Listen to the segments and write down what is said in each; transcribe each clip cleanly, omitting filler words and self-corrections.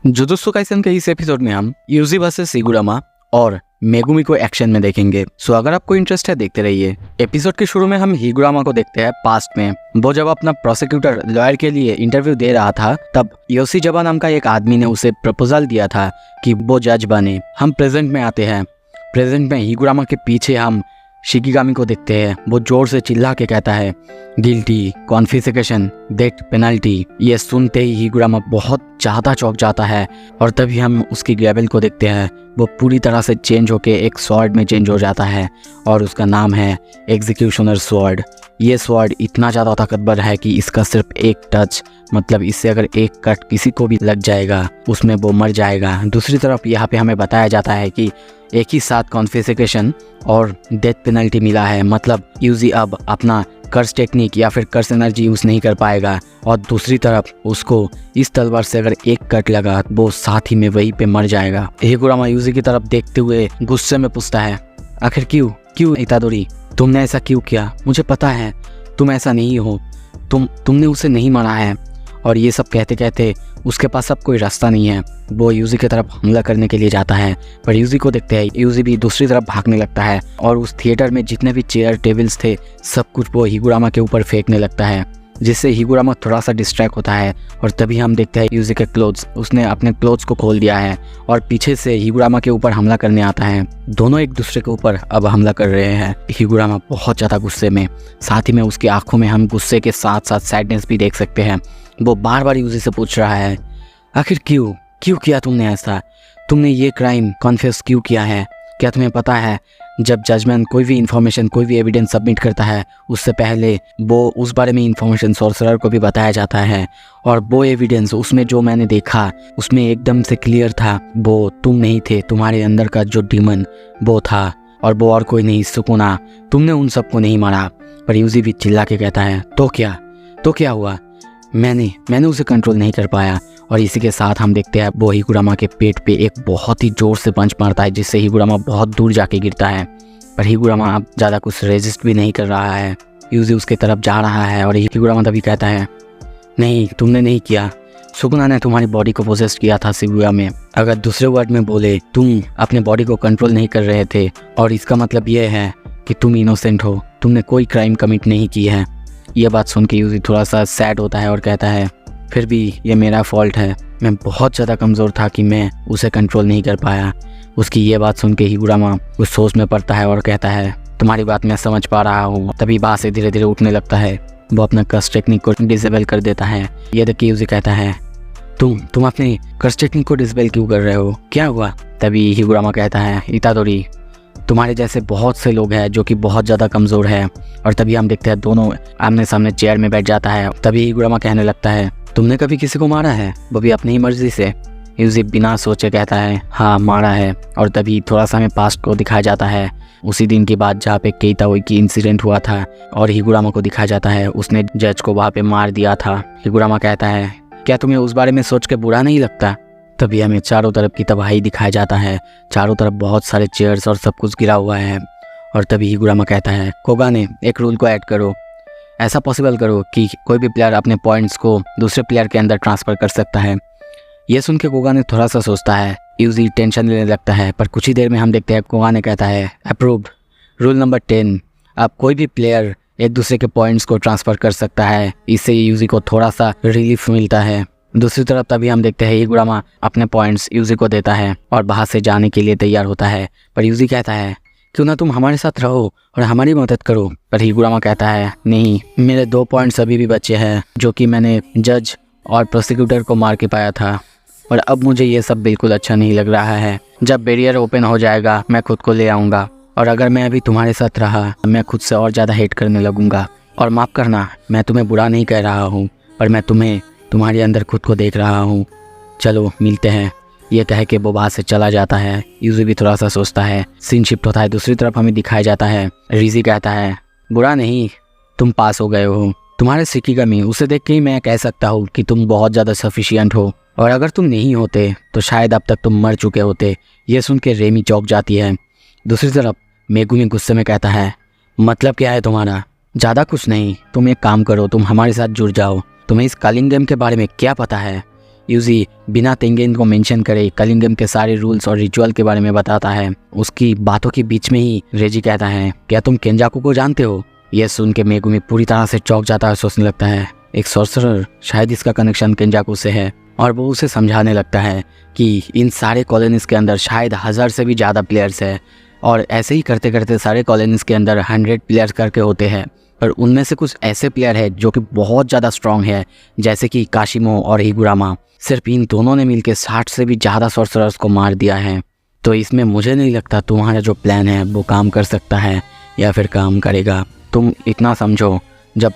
Jujutsu Kaisen के इस episode में हम यूजी वर्सेस सिगुरामा और मेगुमी को एक्शन में देखेंगे। सो अगर आपको इंटरेस्ट है देखते रहिए। एपिसोड के शुरू में हम हिगुरामा को देखते हैं पास्ट में। वो जब अपना प्रोसिक्यूटर लॉयर के लिए इंटरव्यू दे रहा था तब योशिजावा नाम का एक आदमी ने उसे प्रपोजल दिया था कि वो जज बने। हम प्रेजेंट में आते हैं। प्रेजेंट में हिगुरामा के पीछे हम शिकिगामी को देखते हैं। वो जोर से चिल्ला के कहता है गिल्टी, कॉन्फिस्केशन, डेथ पेनल्टी। ये सुनते ही हिगुरामा बहुत ज़्यादा चौंक जाता है और तभी हम उसकी ग्रेबल को देखते हैं। वो पूरी तरह से चेंज होके एक स्वॉर्ड में चेंज हो जाता है और उसका नाम है एग्जीक्यूशनर स्वॉर्ड। ये स्वॉर्ड इतना ज़्यादा ताकतवर है कि इसका सिर्फ एक टच, मतलब इससे अगर एक कट किसी को भी लग जाएगा उसमें वो मर जाएगा। दूसरी तरफ यहाँ पे हमें बताया जाता है कि एक ही साथ कॉन्फिस्केशन और डेथ पेनल्टी मिला है, मतलब यूजी अब अपना कर्स टेक्निक या फिर कर्स एनर्जी यूज़ नहीं कर पाएगा। और दूसरी तरफ उसको इस तलवार से अगर एक कट लगा वो साथ ही में वहीं पे मर जाएगा। हिगुरामा यूजी की तरफ देखते हुए गुस्से में पूछता है आखिर क्यों इतादोरी, तुमने ऐसा क्यों किया? मुझे पता है तुम ऐसा नहीं हो, तुमने उसे नहीं मारा है। और ये सब कहते कहते उसके पास अब कोई रास्ता नहीं है। वो यूजी की तरफ हमला करने के लिए जाता है पर यूजी को देखते हैं यूजी भी दूसरी तरफ भागने लगता है और उस थिएटर में जितने भी चेयर टेबल्स थे सब कुछ वो हिगुरामा के ऊपर फेंकने लगता है, जिससे हिगुरामा थोड़ा सा डिस्ट्रैक्ट होता है। और तभी हम देखते हैं यूजी के क्लोथ्स, उसने अपने क्लोथ्स को खोल दिया है और पीछे से हिगुरामा के ऊपर हमला करने आता है। दोनों एक दूसरे के ऊपर अब हमला कर रहे हैं। हिगुरामा बहुत ज़्यादा गुस्से में, साथ ही में उसकी आंखों में हम गुस्से के साथ साथ सैडनेस भी देख सकते हैं। वो बार बार यूजी से पूछ रहा है आखिर क्यों किया तुमने ऐसा? तुमने ये क्राइम कॉन्फेस क्यों किया है? क्या तुम्हें पता है जब जजमेंट कोई भी इंफॉर्मेशन, कोई भी एविडेंस सबमिट करता है उससे पहले वो उस बारे में इंफॉर्मेशन सॉर्सरर को भी बताया जाता है। और वो एविडेंस उसमें जो मैंने देखा उसमें एकदम से क्लियर था वो तुम नहीं थे, तुम्हारे अंदर का जो डीमन वो था और वो और कोई नहीं, सुकुना। तुमने उन सबको नहीं मारा। पर यूजी भी चिल्ला के कहता है तो क्या हुआ? मैंने उसे कंट्रोल नहीं कर पाया। और इसी के साथ हम देखते हैं वो हिगुरामा के पेट पे एक बहुत ही जोर से पंच मारता है जिससे हिगुरामा बहुत दूर जाके गिरता है। पर हिगुरामा अब ज़्यादा कुछ रेजिस्ट भी नहीं कर रहा है। यूजी उसके तरफ जा रहा है और हिगुरामा तभी कहता है नहीं, तुमने नहीं किया, सुकुना ने तुम्हारी बॉडी को पोजेस्ट किया था शिबुया में। अगर दूसरे वर्ड में बोले तुम अपने बॉडी को कंट्रोल नहीं कर रहे थे और इसका मतलब ये है कि तुम इनोसेंट हो, तुमने कोई क्राइम कमिट नहीं की है। ये बात सुन के यूजी थोड़ा सा सैड होता है और कहता है फिर भी ये मेरा फॉल्ट है, मैं बहुत ज़्यादा कमज़ोर था कि मैं उसे कंट्रोल नहीं कर पाया। उसकी ये बात सुन के हिगुरामा उस सोच में पड़ता है और कहता है तुम्हारी बात मैं समझ पा रहा हूँ। तभी बात से धीरे धीरे उठने लगता है। वो अपना कर्स टेक्निक को डिसेबल कर देता है। ये देख के यूजी कहता है तुम अपनी कर्स टेक्निक को डिसेबल क्यों कर रहे हो, क्या हुआ? तभी हिगुरामा कहता है इतादोरी, तुम्हारे जैसे बहुत से लोग हैं जो कि बहुत ज़्यादा कमज़ोर है। और तभी हम देखते हैं दोनों आमने सामने चेयर में बैठ जाता है। तभी हिगुरामा कहने लगता है तुमने कभी किसी को मारा है, वो भी अपनी ही मर्जी से? यूजी बिना सोचे कहता है हाँ मारा है। और तभी थोड़ा सा हमें पास्ट को दिखाया जाता है, उसी दिन की बात जहाँ पे केइता की इंसिडेंट हुआ था और हिगुरामा को दिखाया जाता है उसने जज को वहाँ पे मार दिया था। हिगुरामा कहता है क्या तुम्हें उस बारे में सोच के बुरा नहीं लगता? तभी हमें चारों तरफ की तबाही दिखाया जाता है। चारों तरफ बहुत सारे चेयर्स और सब कुछ गिरा हुआ है। और तभी हिगुरामा कहता है कोगाने एक रूल को ऐड करो, ऐसा पॉसिबल करो कि कोई भी प्लेयर अपने पॉइंट्स को दूसरे प्लेयर के अंदर ट्रांसफ़र कर सकता है। ये सुन के कोगाने थोड़ा सा सोचता है, यूजी टेंशन लेने लगता है। पर कुछ ही देर में हम देखते हैं कोगाने कहता है अप्रूव्ड। रूल नंबर 10, अब कोई भी प्लेयर एक दूसरे के पॉइंट्स को ट्रांसफ़र कर सकता है। इससे यूजी को थोड़ा सा रिलीफ मिलता है। दूसरी तरफ तभी हम देखते हैं हिगुरामा अपने पॉइंट्स यूजी को देता है और बाहर से जाने के लिए तैयार होता है। पर यूजी कहता है क्यों ना तुम हमारे साथ रहो और हमारी मदद करो। पर हिगुरामा कहता है नहीं, मेरे 2 पॉइंट्स अभी भी बचे हैं जो कि मैंने जज और प्रोसिक्यूटर को मार के पाया था और अब मुझे ये सब बिल्कुल अच्छा नहीं लग रहा है। जब बैरियर ओपन हो जाएगा मैं खुद को ले आऊँगा और अगर मैं अभी तुम्हारे साथ रहा मैं खुद से और ज़्यादा हेट करने लगूँगा। और माफ़ करना, मैं तुम्हें बुरा नहीं कह रहा हूँ पर मैं तुम्हारे अंदर खुद को देख रहा हूँ। चलो मिलते हैं। ये कह के वो वहाँ से चला जाता है। यूजी भी थोड़ा सा सोचता है। सीन शिफ्ट होता है। दूसरी तरफ हमें दिखाया जाता है रीजी कहता है बुरा नहीं, तुम पास हो गए हो। तुम्हारे शिकिगामी, उसे देख के ही मैं कह सकता हूँ कि तुम बहुत ज़्यादा सफिशिएंट हो और अगर तुम नहीं होते तो शायद अब तक तुम मर चुके होते। ये सुन के रेमी चौंक जाती है। दूसरी तरफ मेगुमी गुस्से में कहता है मतलब क्या है तुम्हारा? ज़्यादा कुछ नहीं, तुम एक काम करो, तुम हमारे साथ जुड़ जाओ। तुम्हें इस कालिंग गेम के बारे में क्या पता है? यूजी बिना तेंगेन को मेंशन करे कलिंगम के सारे रूल्स और रिचुअल के बारे में बताता है। उसकी बातों के बीच में ही रेजी कहता है, क्या तुम केंजाकू को जानते हो? यह सुन के मेगुमी पूरी तरह से चौंक जाता है। सोचने लगता है एक सॉर्सरर, शायद इसका कनेक्शन केंजाकू से है। और वो उसे समझाने लगता है कि इन सारे कॉलोनीज के अंदर शायद 1000 से भी ज़्यादा प्लेयर्स है और ऐसे ही करते करते सारे कॉलोनीज के अंदर 100 प्लेयर्स करके होते हैं। पर उनमें से कुछ ऐसे प्लेयर है जो कि बहुत ज़्यादा स्ट्रॉन्ग है, जैसे कि काशिमो और हिगुरामा। सिर्फ इन दोनों ने मिलकर 60 से भी ज़्यादा सॉर्सरर्स को मार दिया है। तो इसमें मुझे नहीं लगता तुम्हारा जो प्लान है वो काम कर सकता है या फिर काम करेगा। तुम इतना समझो, जब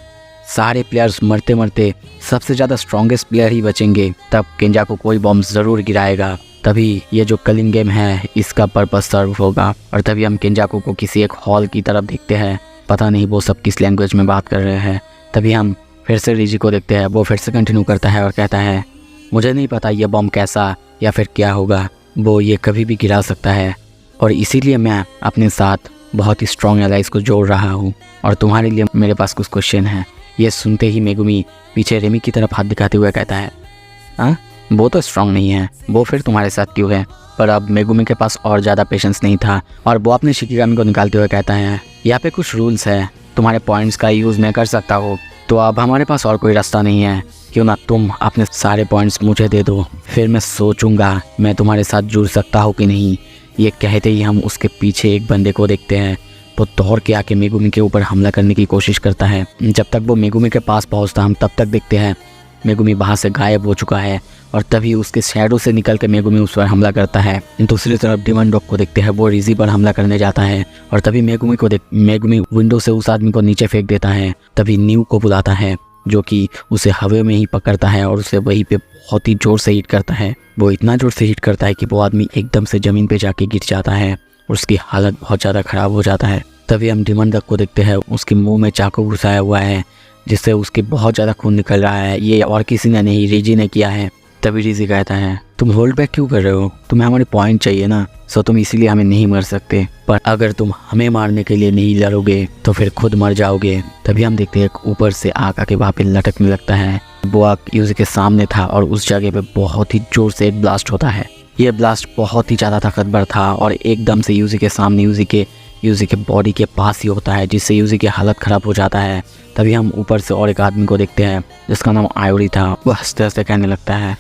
सारे प्लेयर्स मरते मरते सबसे ज़्यादा स्ट्रॉन्गेस्ट प्लेयर ही बचेंगे, तब केंजाकू कोई बॉम्ब ज़रूर गिराएगा। तभी ये जो कलिंग गेम है इसका पर्पस सर्व होगा। और तभी हम केंजाकू को किसी एक हॉल की तरफ देखते हैं। पता नहीं वो सब किस लैंग्वेज में बात कर रहे हैं। तभी हम फिर से रीजी को देखते हैं। वो फिर से कंटिन्यू करता है और कहता है, मुझे नहीं पता ये बॉम्ब कैसा या फिर क्या होगा, वो ये कभी भी गिरा सकता है और इसीलिए मैं अपने साथ बहुत ही स्ट्रॉन्ग एलाइज को जोड़ रहा हूँ और तुम्हारे लिए मेरे पास कुछ क्वेश्चन है। ये सुनते ही मेगुमी पीछे रेमी की तरफ हाथ दिखाते हुए कहता है, हाँ वो तो स्ट्रॉन्ग नहीं है, वो फिर तुम्हारे साथ क्यों है? पर अब मेगुमी के पास और ज़्यादा पेशेंस नहीं था और वो अपने शिकिगामी को निकालते हुए कहता है, यहाँ पे कुछ रूल्स है, तुम्हारे पॉइंट्स का यूज़ मैं कर सकता हूँ, तो अब हमारे पास और कोई रास्ता नहीं है। क्यों ना तुम अपने सारे पॉइंट्स मुझे दे दो, फिर मैं सोचूंगा मैं तुम्हारे साथ जुड़ सकता हूँ कि नहीं। ये कहते ही हम उसके पीछे एक बंदे को देखते हैं। वो दौड़ के आके मेगुमी के ऊपर हमला करने की कोशिश करता है। जब तक वो मेगुमी के पास पहुंचता हम तब तक देखते हैं मेगुमी वहाँ से गायब हो चुका है और तभी उसके शैडो से निकल के मेगुमी उस पर हमला करता है। दूसरी तरफ डिमन डॉग को देखते हैं, वो रीजी पर हमला करने जाता है और तभी मेगुमी विंडो से उस आदमी को नीचे फेंक देता है। तभी न्यू को बुलाता है जो कि उसे हवा में ही पकड़ता है और उसे वहीं पे बहुत ही जोर से हिट करता है। वो इतना जोर से हिट करता है कि वो आदमी एकदम से ज़मीन पे जाके गिर जाता है और उसकी हालत बहुत ज़्यादा ख़राब हो जाता है। तभी हम डिमन डॉग को देखते हैं, उसके मुंह में चाकू घुसाया हुआ है जिससे उसके बहुत ज़्यादा खून निकल रहा है। ये और किसी ने नहीं, रीजी ने किया है। तभी रीजी कहता है, तुम होल्ड बैक क्यों कर रहे हो? तुम्हें हमारे पॉइंट चाहिए ना, सो तुम इसीलिए हमें नहीं मार सकते, पर अगर तुम हमें मारने के लिए नहीं लड़ोगे तो फिर खुद मर जाओगे। तभी हम देखते हैं ऊपर से आग आके वहाँ पे लटकने लगता है। वो आग यूजी के सामने था और उस जगह पे बहुत ही जोर से एक ब्लास्ट होता है। ये ब्लास्ट बहुत ही ज़्यादा ताकतवर था और एकदम से यूजी के सामने यूजी के बॉडी के पास ही होता है, जिससे यूजी की हालत ख़राब हो जाता है। तभी हम ऊपर से और एक आदमी को देखते हैं जिसका नाम आयोरी था। वो हंसते हंसते कहने लगता है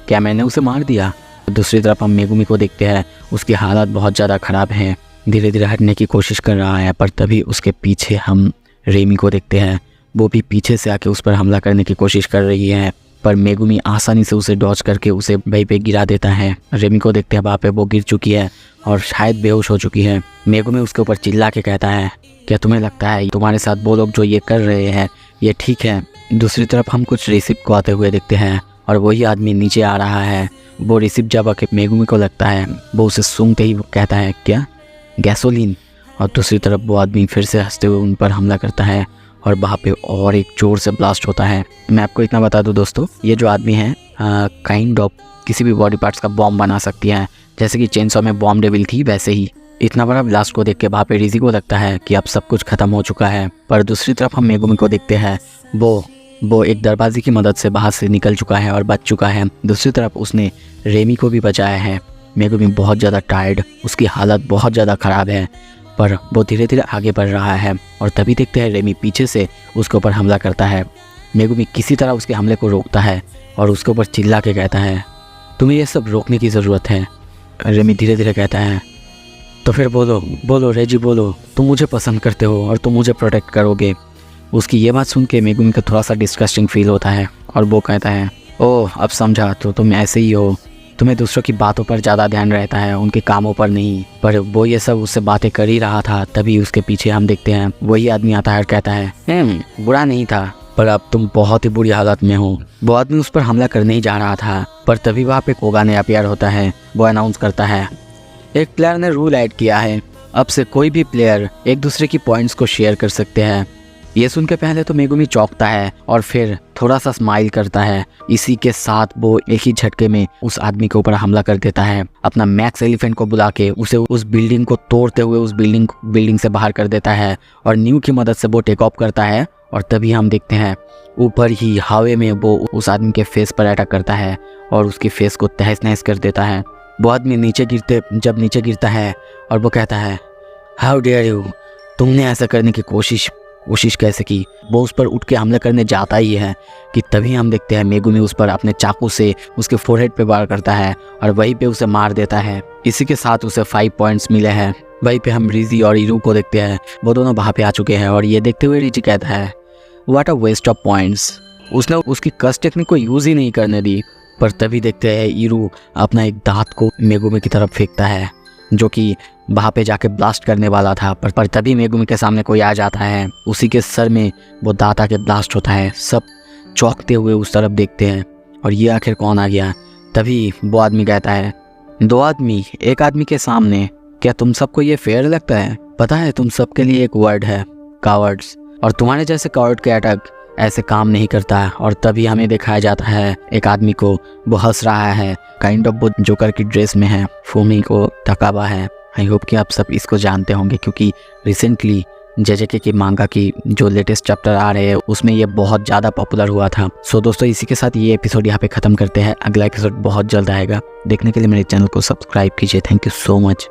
क्या मैंने उसे मार दिया? दूसरी तरफ हम मेगुमी को देखते हैं, उसकी हालत बहुत ज़्यादा ख़राब है, धीरे धीरे हटने की कोशिश कर रहा है। पर तभी उसके पीछे हम रेमी को देखते हैं, वो भी पीछे से आके उस पर हमला करने की कोशिश कर रही है, पर मेगुमी आसानी से उसे डॉज करके उसे वहीं पे गिरा देता है। रेमी को देखते हैं वहाँ पे वो गिर चुकी है और शायद बेहोश हो चुकी है। मेगुमी उसके ऊपर चिल्ला के कहता है, क्या तुम्हें लगता है तुम्हारे साथ वो लोग जो ये कर रहे हैं ये ठीक है? दूसरी तरफ हम कुछ रिसिप को आते हुए देखते हैं और वही आदमी नीचे आ रहा है। वो रिसिप जब आके मेगुमी को लगता है, वो उसे सूंघते ही वो कहता है, क्या गैसोलीन? और दूसरी तरफ वो आदमी फिर से हंसते हुए उन पर हमला करता है और वहाँ पे और एक जोर से ब्लास्ट होता है। मैं आपको इतना बता दूं दोस्तों, ये जो आदमी है काइंड ऑफ किसी भी बॉडी पार्ट्स का बॉम्ब बना सकती है, जैसे कि चेनसॉ में बॉम्ब डेविल थी वैसे ही। इतना बड़ा ब्लास्ट को देख के वहाँ पे रीजी को लगता है कि अब सब कुछ खत्म हो चुका है। पर दूसरी तरफ हम मेगुमी को देखते हैं, वो एक दरवाजे की मदद से बाहर से निकल चुका है और बच चुका है। दूसरी तरफ उसने रेमी को भी बचाया है। मेगुमी बहुत ज़्यादा टायर्ड, उसकी हालत बहुत ज़्यादा ख़राब है, पर वो धीरे धीरे आगे बढ़ रहा है। और तभी देखते हैं रेमी पीछे से उसके ऊपर हमला करता है। मेगुमी किसी तरह उसके हमले को रोकता है और उसके ऊपर चिल्ला के कहता है, तुम्हें ये सब रोकने की ज़रूरत है। रेमी धीरे धीरे कहता है, तो फिर बोलो रेजी बोलो, तुम मुझे पसंद करते हो और तुम मुझे प्रोटेक्ट करोगे। उसकी ये बात सुन के मेगुमी को थोड़ा सा डिस्कस्टिंग फील होता है और वो कहता है, ओह अब समझा, तो तुम ऐसे ही हो, तुम्हें दूसरों की बातों पर ज़्यादा ध्यान रहता है, उनके कामों पर नहीं। पर वो ये सब उससे बातें कर ही रहा था। तभी उसके पीछे हम देखते हैं वही आदमी आता है और कहता है, बुरा नहीं था, पर अब तुम बहुत ही बुरी हालत में हो। वो आदमी उस पर हमला करने ही जा रहा था, पर तभी वहाँ पे कोगा ने अपियर होता है। वो अनाउंस करता है, एक प्लेयर ने रूल ऐड किया है, अब से कोई भी प्लेयर एक दूसरे की पॉइंट्स को शेयर कर सकते हैं। ये सुन के पहले तो मेगुमी चौंकता है और फिर थोड़ा सा स्माइल करता है। इसी के साथ वो एक ही झटके में उस आदमी के ऊपर हमला कर देता है। अपना मैक्स एलिफेंट को बुला के उसे उस बिल्डिंग को तोड़ते हुए उस बिल्डिंग से बाहर कर देता है और न्यू की मदद से वो टेक ऑफ करता है और तभी हम देखते हैं ऊपर ही हवा में वो उस आदमी के फेस पर अटैक करता है और उसके फेस को तहस नहस कर देता है। वो आदमी जब नीचे गिरता है और वो कहता है, हाउ डेयर यू, तुमने ऐसा करने की कोशिश कैसे की। वो उस पर उठ के हमला करने जाता ही है कि तभी हम देखते हैं मेगुमी उस पर अपने चाकू से उसके फोरहेड पे वार करता है और वहीं पे उसे मार देता है। इसी के साथ उसे 5 पॉइंट्स मिले हैं। वहीं पे हम रिजी और इरू को देखते हैं, वो दोनों वहाँ पे आ चुके हैं और ये देखते हुए रिजी कहता है, what a waste of points. उसने उसकी कस्ट टेक्निक को यूज़ ही नहीं करने दी। पर तभी देखते हैं इरू अपना एक दांत को मेगुमी की तरफ फेंकता है जो कि वहाँ पे जाके ब्लास्ट करने वाला था। पर तभी मेगुमी के सामने कोई आ जाता है, उसी के सर में वो दांत आके ब्लास्ट होता है। सब चौंकते हुए उस तरफ देखते हैं और ये आखिर कौन आ गया। तभी वो आदमी कहता है, 2 आदमी एक आदमी के सामने, क्या तुम सबको ये फेयर लगता है? पता है तुम सबके लिए एक वर्ड है, कावर्ड्स, और तुम्हारे जैसे कावर्ड के अटैक ऐसे काम नहीं करता है। और तभी हमें दिखाया जाता है एक आदमी को, वो हंस रहा है, काइंड ऑफ वो जोकर की ड्रेस में है, फूमी को ढका हुआ है। आई होप कि आप सब इसको जानते होंगे क्योंकि रिसेंटली जेजेके की मांगा की जो लेटेस्ट चैप्टर आ रहे हैं उसमें ये बहुत ज़्यादा पॉपुलर हुआ था। सो दोस्तों, इसी के साथ ये एपिसोड यहाँ पे ख़त्म करते हैं। अगला एपिसोड बहुत जल्द आएगा। देखने के लिए मेरे चैनल को सब्सक्राइब कीजिए। Thank you so much.